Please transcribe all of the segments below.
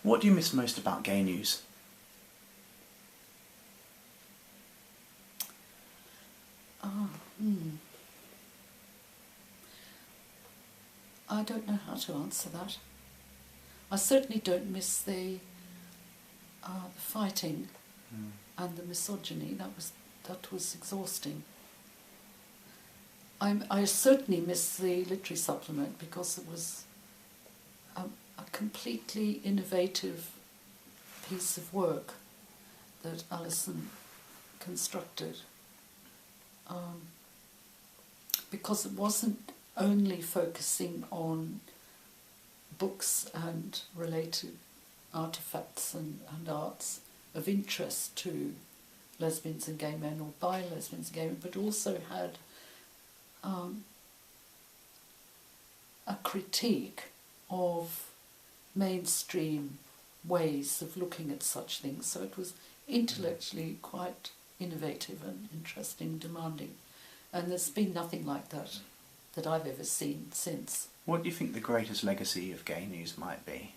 What do you miss most about gay news? I don't know how to answer that. I certainly don't miss the fighting and the misogyny. That was exhausting. I certainly miss the literary supplement because it was a completely innovative piece of work that Alison constructed. Because it wasn't only focusing on books and related artefacts and arts of interest to lesbians and gay men, or by lesbians and gay men, but also had a critique of mainstream ways of looking at such things. So it was intellectually quite innovative and interesting, demanding. And there's been nothing like that I've ever seen since. What do you think the greatest legacy of gay news might be?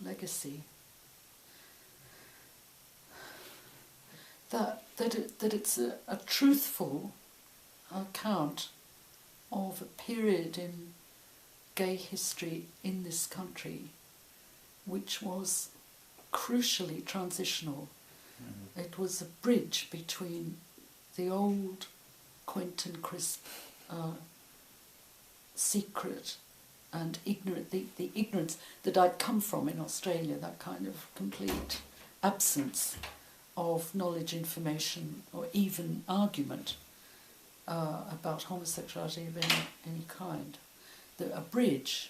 Legacy. That it's a truthful account of a period in gay history in this country which was crucially transitional. It was a bridge between the old quaint and crisp secret and ignorant, the ignorance that I'd come from in Australia, that kind of complete absence of knowledge, information, or even argument about homosexuality of any kind. A bridge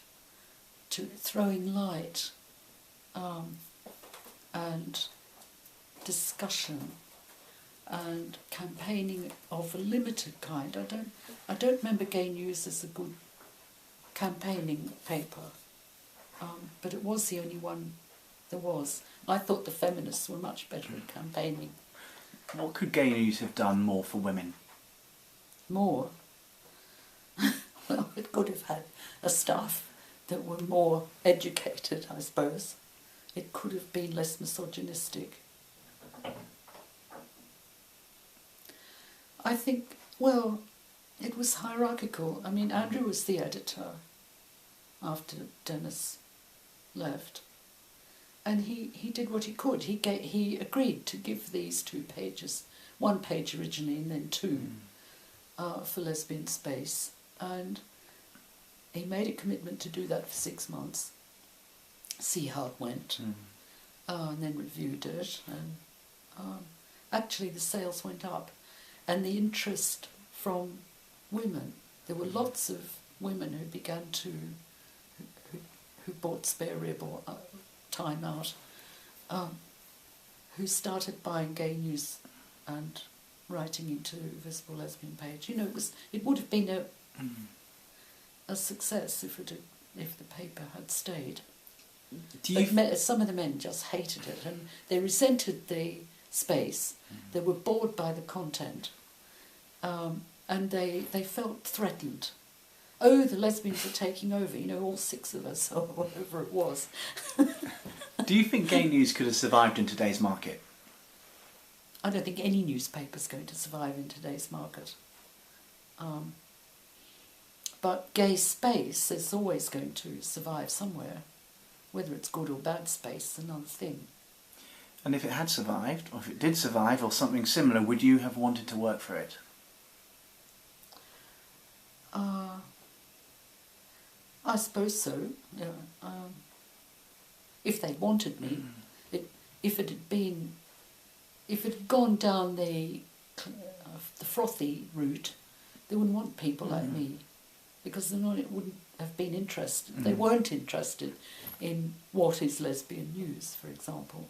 to throwing light and discussion and campaigning of a limited kind. I don't remember Gay News as a good campaigning paper, but it was the only one there was. I thought the feminists were much better at campaigning. What could Gay News have done more for women? More? Well, it could have had a staff that were more educated, I suppose. It could have been less misogynistic. I think, well, it was hierarchical. I mean, Andrew was the editor after Denis left. And he did what he could. He agreed to give these 2 pages, 1 page originally and then 2 for Lesbian Space. And he made a commitment to do that for 6 months, see how it went, and then reviewed it. And actually the sales went up. And the interest from women, there were lots of women who began to, who bought Spare Rib or Time Out, who started buying Gay News and writing into Visible Lesbian page. You know, it would have been a success if the paper had stayed. Some of the men just hated it, and they resented the space. They were bored by the content, and they felt threatened. Oh, the lesbians are taking over, you know, all 6 of us, or whatever it was. Do you think Gay News could have survived in today's market? I don't think any newspaper's going to survive in today's market. But gay space is always going to survive somewhere. Whether it's good or bad space is another thing. And if it had survived, or if it did survive, or something similar, would you have wanted to work for it? I suppose so. Yeah. If they wanted me, if it had gone down the frothy route, they wouldn't want people like me, because it wouldn't have been interested. They weren't interested in what is lesbian news, for example.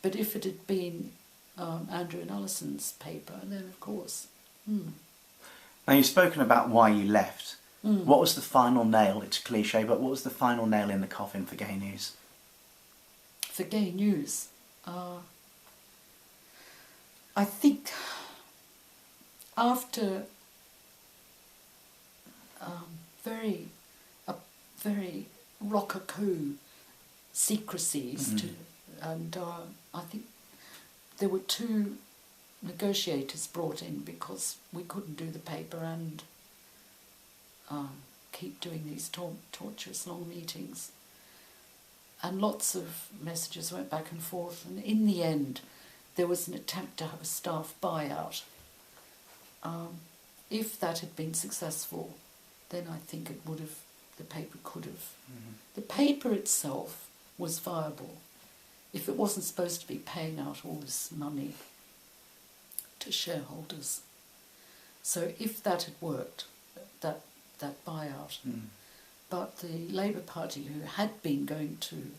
But if it had been Andrew and Alison's paper, then of course. Now, you've spoken about why you left. What was the final nail? It's a cliche, but what was the final nail in the coffin for Gay News? For Gay News, I think after very rococo secrecies to, and I think there were 2 negotiators brought in because we couldn't do the paper and keep doing these torturous long meetings. And lots of messages went back and forth, and in the end there was an attempt to have a staff buyout. If that had been successful, then I think the paper could have. The paper itself was viable if it wasn't supposed to be paying out all this money to shareholders. So if that had worked, that buyout, but the Labour Party, who had been going to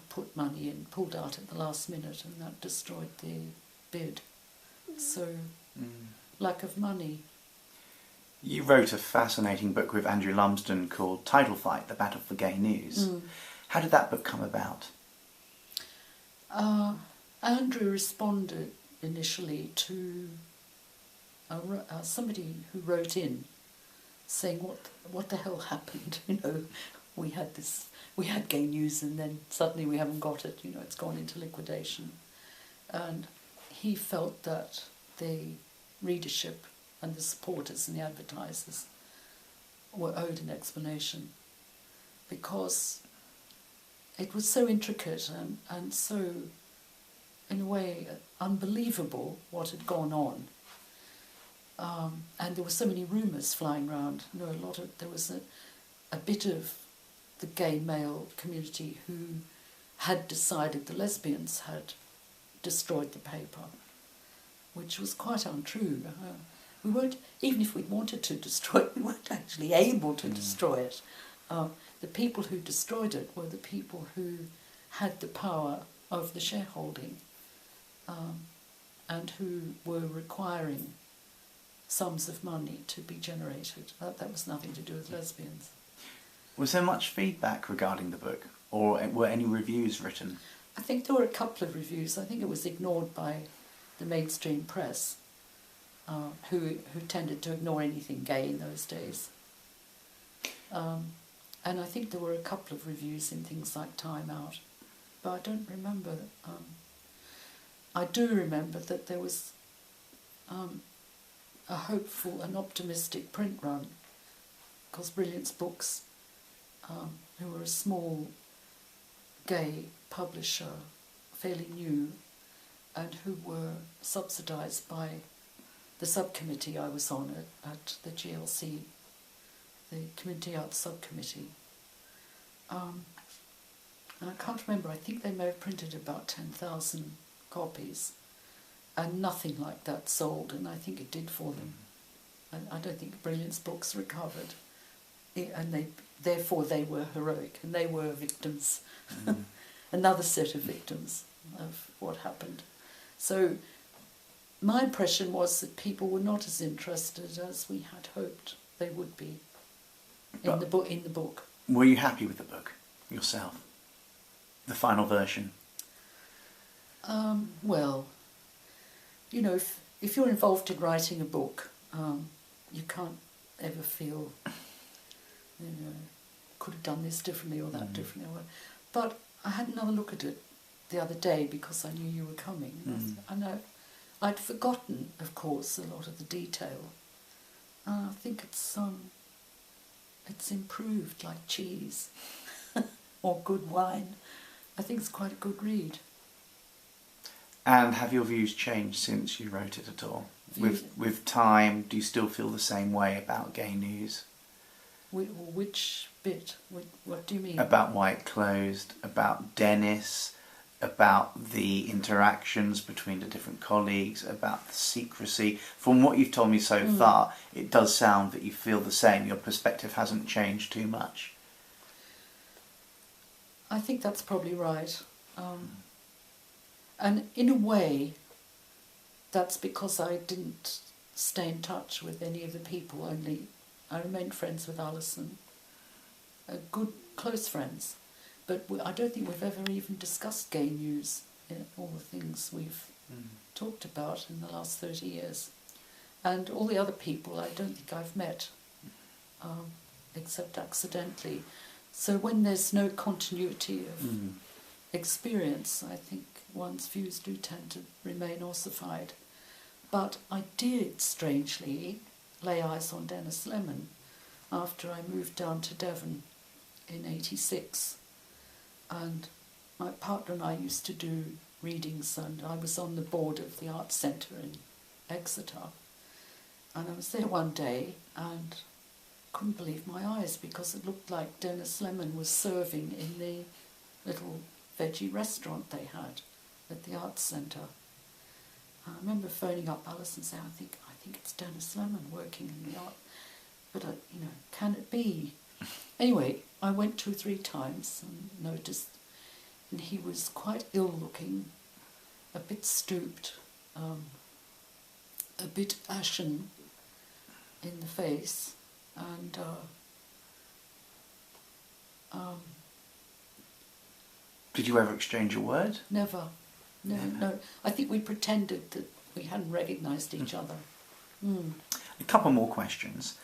put money in, pulled out at the last minute, and that destroyed the bid. So, lack of money. You wrote a fascinating book with Andrew Lumsden called Title Fight, The Battle for Gay News. How did that book come about? Andrew responded initially to somebody who wrote in saying, what the hell happened? You know, we had Gay News and then suddenly we haven't got it, you know, it's gone into liquidation. And he felt that the readership and the supporters and the advertisers were owed an explanation, because it was so intricate and so, in a way, unbelievable what had gone on. And there were so many rumours flying around. You know, there was a bit of the gay male community who had decided the lesbians had destroyed the paper, which was quite untrue. We weren't, even if we'd wanted to destroy it, we weren't actually able to destroy it. The people who destroyed it were the people who had the power of the shareholding, and who were requiring sums of money to be generated. That was nothing to do with lesbians. Was there much feedback regarding the book, or were any reviews written? I think there were a couple of reviews. I think it was ignored by the mainstream press, who tended to ignore anything gay in those days. And I think there were a couple of reviews in things like Time Out, but I don't remember. I do remember that there was a hopeful and optimistic print run, because Brilliance Books, who were a small gay publisher, fairly new, and who were subsidised by the subcommittee I was on at the GLC, the Community Arts Subcommittee. And I can't remember, I think they may have printed about 10,000 copies, and nothing like that sold, and I think it did for them. And I don't think Brilliance Books recovered, and therefore they were heroic, and they were victims, another set of victims of what happened. So my impression was that people were not as interested as we had hoped they would be in the book. Were you happy with the book yourself? The final version? Well, you know, if you're involved in writing a book, you can't ever feel, you know, could have done this differently or that differently. But I had another look at it the other day because I knew you were coming. And I'd forgotten, of course, a lot of the detail. I think it's improved like cheese or good wine. I think it's quite a good read. And have your views changed since you wrote it at all? With time, do you still feel the same way about Gay News? Which bit? What do you mean? About why it closed, about Denis, about the interactions between the different colleagues, about the secrecy. From what you've told me so far, it does sound that you feel the same. Your perspective hasn't changed too much. I think that's probably right. And in a way, that's because I didn't stay in touch with any of the people, only I remained friends with Alison, good, close friends. But I don't think we've ever even discussed Gay News in all the things we've talked about in the last 30 years. And all the other people I don't think I've met. except accidentally. So when there's no continuity of experience, I think one's views do tend to remain ossified. But I did, strangely, lay eyes on Denis Lemon after I moved down to Devon in '86. And my partner and I used to do readings, and I was on the board of the Arts Centre in Exeter. And I was there one day and couldn't believe my eyes, because it looked like Denis Lemon was serving in the little veggie restaurant they had at the Arts Centre. I remember phoning up Alice and saying, I think it's Denis Lemon working in the art, but can it be? Anyway, I went 2 or 3 times and noticed, and he was quite ill-looking, a bit stooped, a bit ashen in the face, and Did you ever exchange a word? Never. No. I think we pretended that we hadn't recognised each other. A couple more questions.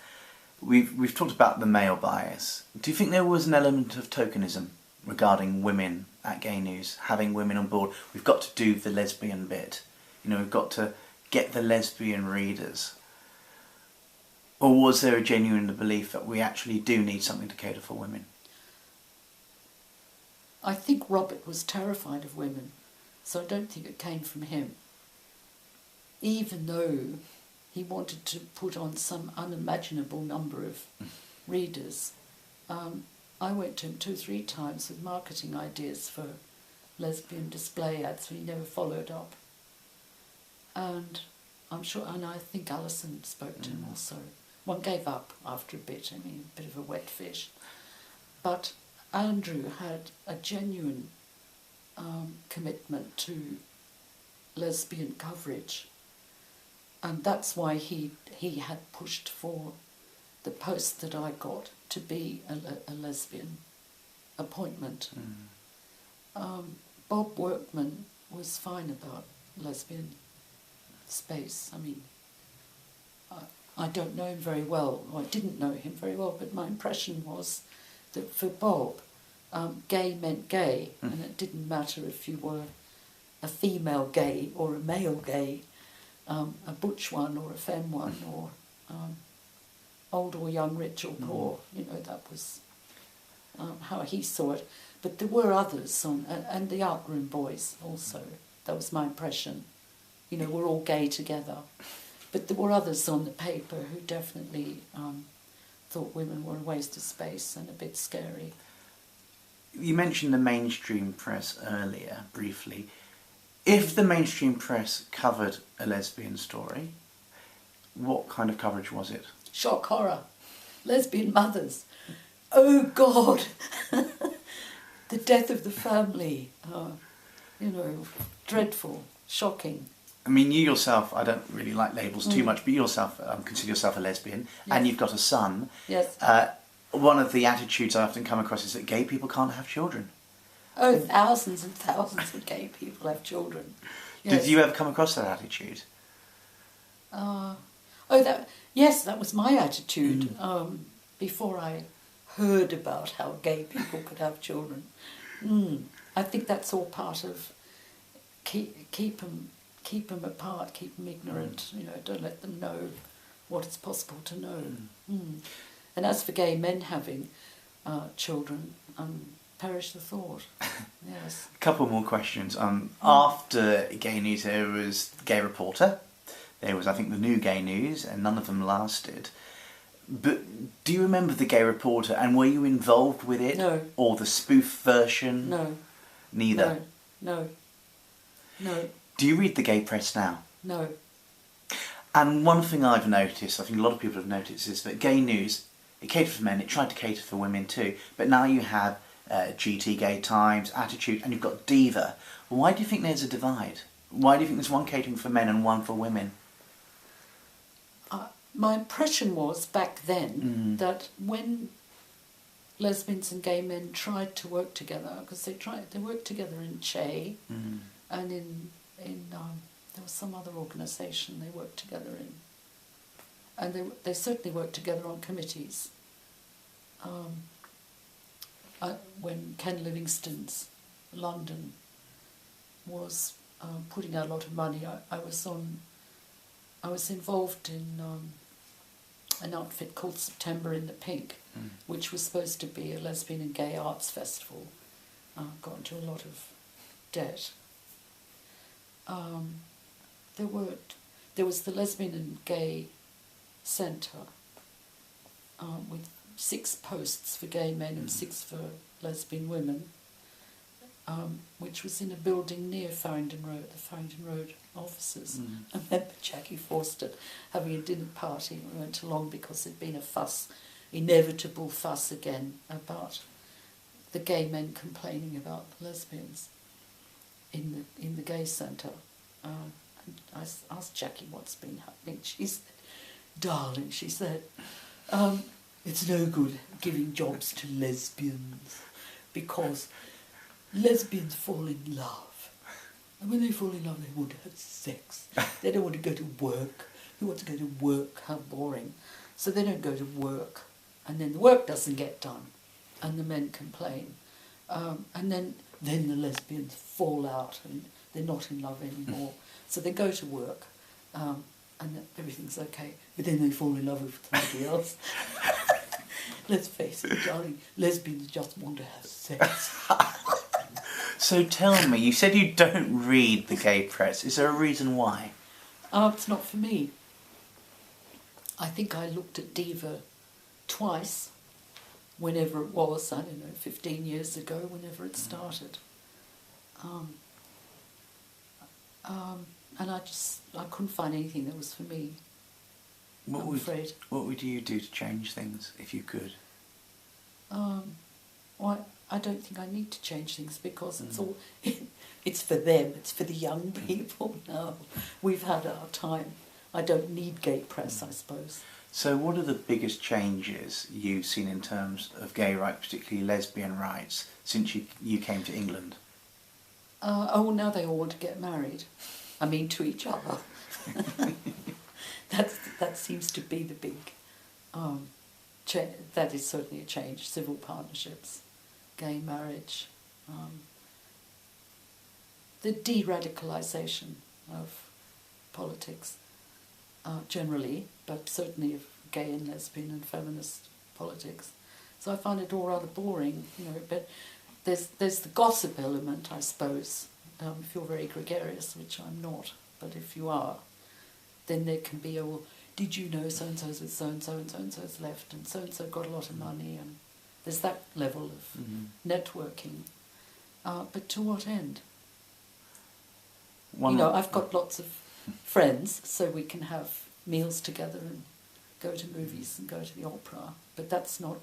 We've talked about the male bias. Do you think there was an element of tokenism regarding women at Gay News, having women on board? We've got to do the lesbian bit. We've got to get the lesbian readers. Or was there a genuine belief that we actually do need something to cater for women? I think Robert was terrified of women, so I don't think it came from him. Even though he wanted to put on some unimaginable number of readers, I went to him 2 or 3 times with marketing ideas for lesbian display ads, and he never followed up. And I'm sure, and I think Alison spoke to him also. One gave up after a bit, a bit of a wet fish. But Andrew had a genuine commitment to lesbian coverage, and that's why he had pushed for the post that I got to be a lesbian appointment. Bob Workman was fine about lesbian space. I don't know him very well, or I didn't know him very well, but my impression was that for Bob, gay meant gay, and it didn't matter if you were a female gay or a male gay, a butch one or a femme one, or old or young, rich or poor. That was how he saw it. But there were others, and the art room boys also. That was my impression. We're all gay together. But there were others on the paper who definitely thought women were a waste of space and a bit scary. You mentioned the mainstream press earlier, briefly. If the mainstream press covered a lesbian story, what kind of coverage was it? Shock horror. Lesbian mothers. Oh, God. The death of the family. Dreadful, shocking. You yourself, I don't really like labels too much, but you yourself consider yourself a lesbian, and you've got a son. Yes. One of the attitudes I often come across is that gay people can't have children. Oh, thousands and thousands of gay people have children. Yes. Did you ever come across that attitude? Yes, that was my attitude before I heard about how gay people could have children. I think that's all part of keep them apart, keep them ignorant. Don't let them know what it's possible to know. And as for gay men having children, perish the thought. Yes. A couple more questions. After Gay News, there was the Gay Reporter. There was, I think, the New Gay News, and none of them lasted. But do you remember the Gay Reporter, and were you involved with it? No. Or the spoof version? No. Neither? No. Do you read the gay press now? No. And one thing I've noticed, I think a lot of people have noticed, is that Gay News, it catered for men, it tried to cater for women too, but now you have GT Gay Times, Attitude, and you've got Diva. Why do you think there's a divide? Why do you think there's one catering for men and one for women? My impression was back then that when lesbians and gay men tried to work together, because they worked together in Che, and in there was some other organisation they worked together in, and they certainly worked together on committees. when Ken Livingstone's London was putting out a lot of money, I was involved in an outfit called September in the Pink, which was supposed to be a lesbian and gay arts festival. Got into a lot of debt. There was the Lesbian and Gay Centre with 6 posts for gay men and 6 for lesbian women, which was in a building near Farringdon Road, the Farringdon Road offices. I remember Jackie Forster having a dinner party. We went along because there'd been a inevitable fuss again about the gay men complaining about the lesbians in the gay centre. And I asked Jackie what's been happening. She said, "Darling," she said, "it's no good giving jobs to lesbians because lesbians fall in love. And when they fall in love, they want to have sex. They don't want to go to work. Who wants to go to work? How boring. So they don't go to work. And then the work doesn't get done. And the men complain. And then the lesbians fall out and they're not in love anymore. So they go to work and everything's okay. But then they fall in love with somebody else." Let's face it, darling, lesbians just want to have sex. So tell me, you said you don't read the gay press. Is there a reason why? It's not for me. I think I looked at Diva twice, whenever it was, I don't know, 15 years ago, whenever it started. And I couldn't find anything that was for me. I'm afraid. What would you do to change things if you could? Well, I don't think I need to change things because it's all, it's for them, it's for the young people now. We've had our time. I don't need gay press, I suppose. So what are the biggest changes you've seen in terms of gay rights, particularly lesbian rights, since you came to England? Now they all want to get married. I mean, to each other. That seems to be the big... that is certainly a change. Civil partnerships, gay marriage, the deradicalisation of politics generally, but certainly of gay and lesbian and feminist politics. So I find it all rather boring, but there's the gossip element, I suppose. If you're very gregarious, which I'm not, but if you are, then there can be did you know so-and-so's with so-and-so and so-and-so's left and so-and-so got a lot of money, and there's that level of networking. But to what end? I've got lots of friends, so we can have meals together and go to movies and go to the opera, but that's not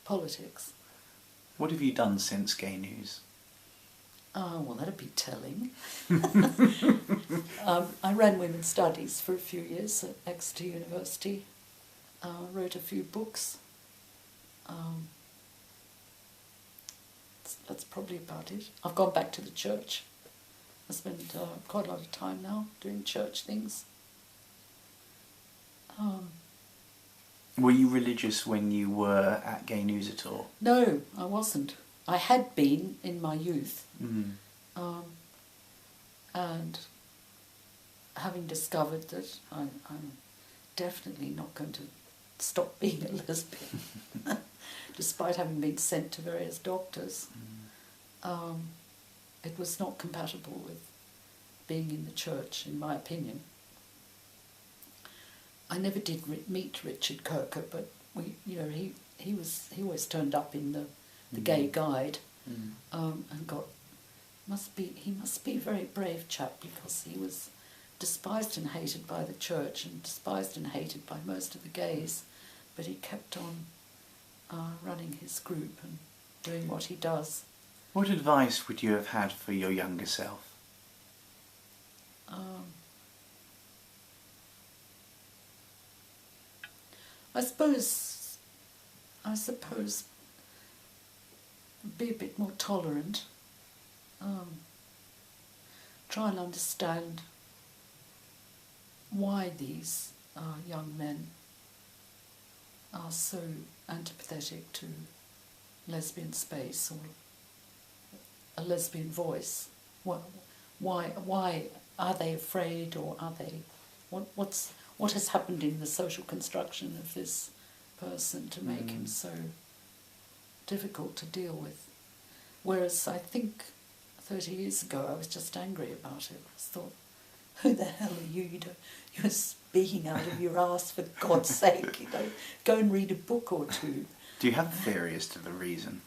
politics. What have you done since Gay News? Well, that'd be telling. I ran women's studies for a few years at Exeter University, wrote a few books. That's probably about it. I've gone back to the church. I spend quite a lot of time now doing church things. Were you religious when you were at Gay News at all? No, I wasn't. I had been in my youth, and having discovered that I'm definitely not going to stop being a lesbian, despite having been sent to various doctors, it was not compatible with being in the church, in my opinion. I never did meet Richard Kirker, but he always turned up in the Gay Guide, and he must be a very brave chap, because he was despised and hated by the church and despised and hated by most of the gays, but he kept on running his group and doing what he does. What advice would you have had for your younger self? I suppose be a bit more tolerant. Try and understand why these young men are so antipathetic to lesbian space or a lesbian voice? Why are they afraid, or are they? What has happened in the social construction of this person to make him so difficult to deal with? Whereas I think 30 years ago I was just angry about it. I thought, who the hell are you? You're speaking out of your ass, for God's sake. Go and read a book or two. Do you have a theory as to the reason?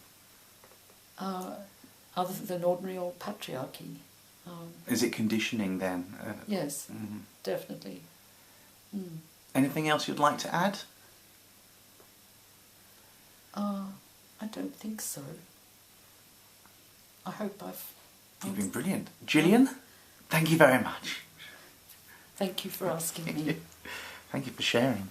Other than ordinary old patriarchy. Is it conditioning then? Yes, definitely. Anything else you'd like to add? I don't think so. I hope You've been brilliant. Gillian, thank you very much. Thank you for asking me. Thank you for sharing.